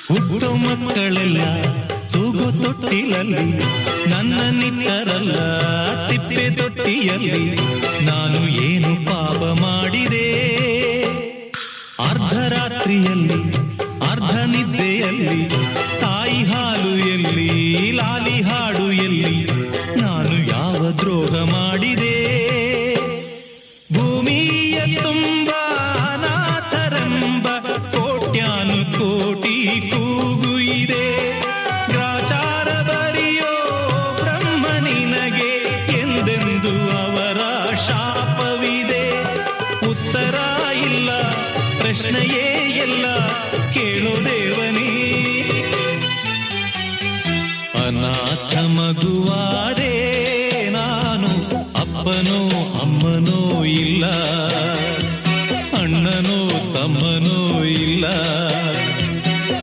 ಹುಟ್ಟೋ ಮಕ್ಕಳೆಲ್ಲ ತೂಗು ತೊಟ್ಟಿಲಲ್ಲಿ ನನ್ನ ನಿಟ್ಟರಲ್ಲ ತಿಪ್ಪೆ ತೊಟ್ಟಿಯಲ್ಲಿ ನಾನು ಏನು ಪಾಪ ಮಾಡಿದೆ ಅರ್ಧರಾತ್ರಿಯಲ್ಲಿ ಅರ್ಧ ನಿದ್ದೆಯಲ್ಲಿ